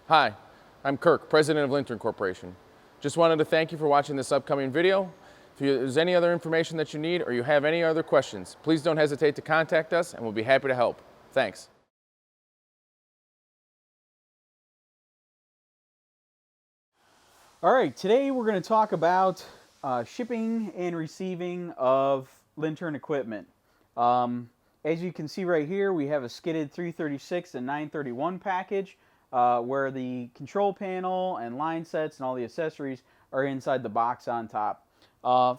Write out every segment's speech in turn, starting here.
Hi, I'm Kirk, President of Lintern Corporation. Just wanted to thank you for watching this upcoming video. If there's any other information that you need or you have any other questions, please don't hesitate to contact us and we'll be happy to help. Thanks. All right, today we're going to talk about shipping and receiving of Lintern equipment. As you can see right here, we have a skidded 336 and 931 package where the control panel and line sets and all the accessories are inside the box on top.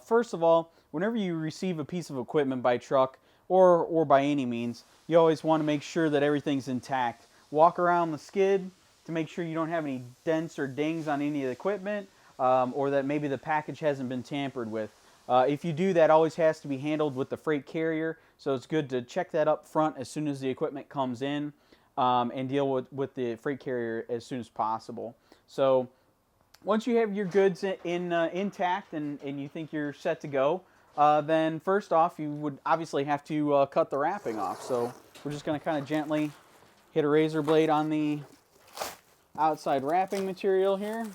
First of all, whenever you receive a piece of equipment by truck or by any means, you always want to make sure that everything's intact. Walk around the skid to make sure you don't have any dents or dings on any of the equipment, or that maybe the package hasn't been tampered with. If you do, that always has to be handled with the freight carrier, so it's good to check that up front as soon as the equipment comes in, and deal with the freight carrier as soon as possible. So once you have your goods intact and you think you're set to go, then first off you would obviously have to cut the wrapping off. So we're just going to kind of gently hit a razor blade on the outside wrapping material here.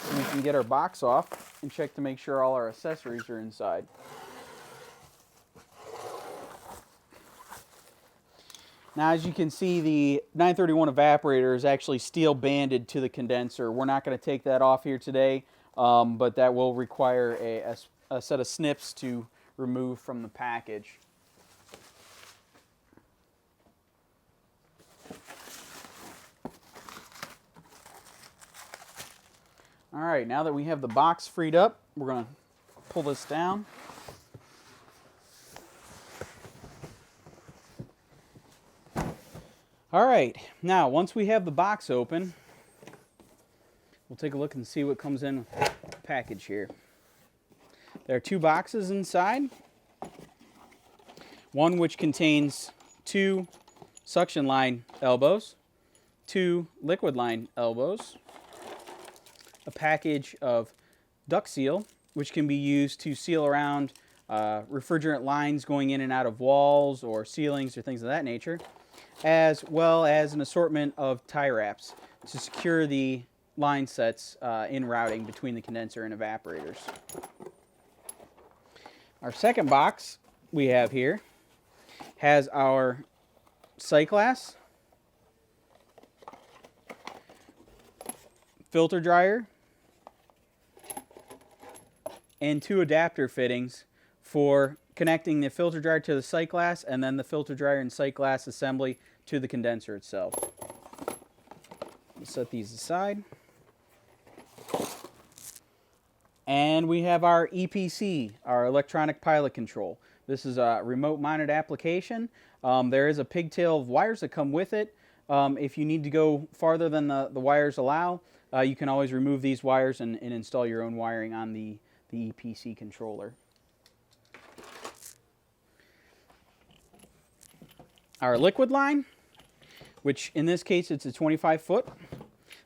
So we can get our box off and check to make sure all our accessories are inside. Now, as you can see, the 931 evaporator is actually steel banded to the condenser. We're not going to take that off here today, but that will require a set of snips to remove from the package. All right, now that we have the box freed up, we're going to pull this down. All right, now once we have the box open, we'll take a look and see what comes in the package here. There are two boxes inside. One which contains 2 suction line elbows, 2 liquid line elbows, a package of duct seal, which can be used to seal around refrigerant lines going in and out of walls or ceilings or things of that nature, as well as an assortment of tie wraps to secure the line sets in routing between the condenser and evaporators. Our second box we have here has our sight glass, filter dryer, and 2 adapter fittings for connecting the filter dryer to the sight glass and then the filter dryer and sight glass assembly to the condenser itself. We'll set these aside. And we have our EPC, our electronic pilot control. This is a remote monitored application. There is a pigtail of wires that come with it. If you need to go farther than the wires allow, you can always remove these wires and install your own wiring on the EPC controller. Our liquid line, which in this case it's a 25 foot.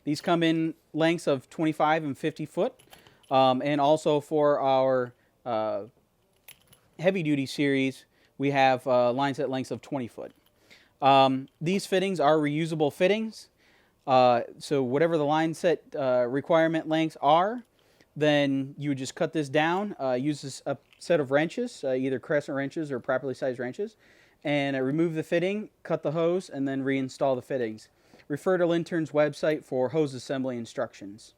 These come in lengths of 25 and 50 foot. And also for our heavy duty series, we have line set lengths of 20 foot. These fittings are reusable fittings. So whatever the line set requirement lengths are, then you would just cut this down, use a set of wrenches, either crescent wrenches or properly sized wrenches, and remove the fitting, cut the hose, and then reinstall the fittings. Refer to Lintern's website for hose assembly instructions.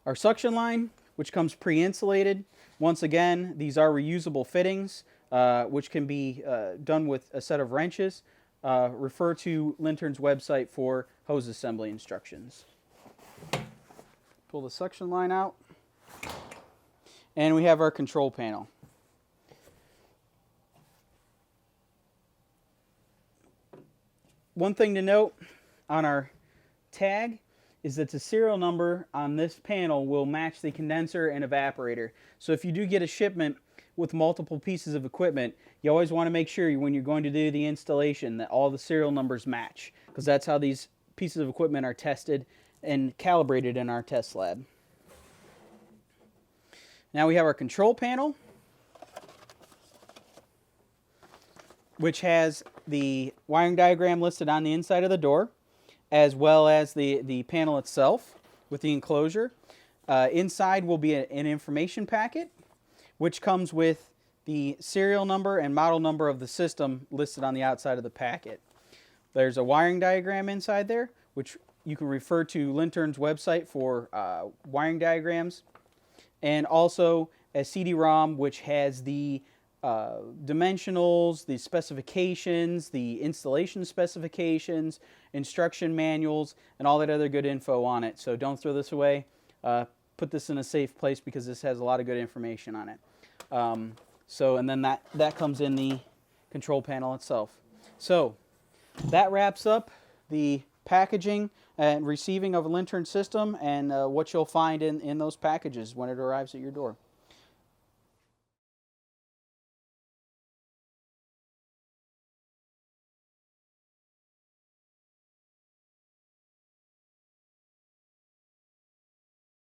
Our suction line, which comes pre-insulated. Once again, these are reusable fittings, which can be done with a set of wrenches. Refer to Lintern's website for hose assembly instructions. Pull the suction line out. And we have our control panel. One thing to note on our tag is that the serial number on this panel will match the condenser and evaporator. So if you do get a shipment with multiple pieces of equipment, you always want to make sure when you're going to do the installation that all the serial numbers match, because that's how these pieces of equipment are tested and calibrated in our test lab. Now we have our control panel. which has the wiring diagram listed on the inside of the door, as well as the panel itself with the enclosure. Inside will be an information packet, which comes with the serial number and model number of the system listed on the outside of the packet. There's a wiring diagram inside there, which you can refer to Lintern's website for wiring diagrams, and also a CD-ROM which has the dimensionals, the specifications, the installation specifications, instruction manuals, and all that other good info on it. So don't throw this away. Put this in a safe place because this has a lot of good information on it. And then that comes in the control panel itself. So that wraps up the packaging and receiving of a Lintern system and what you'll find in those packages when it arrives at your door.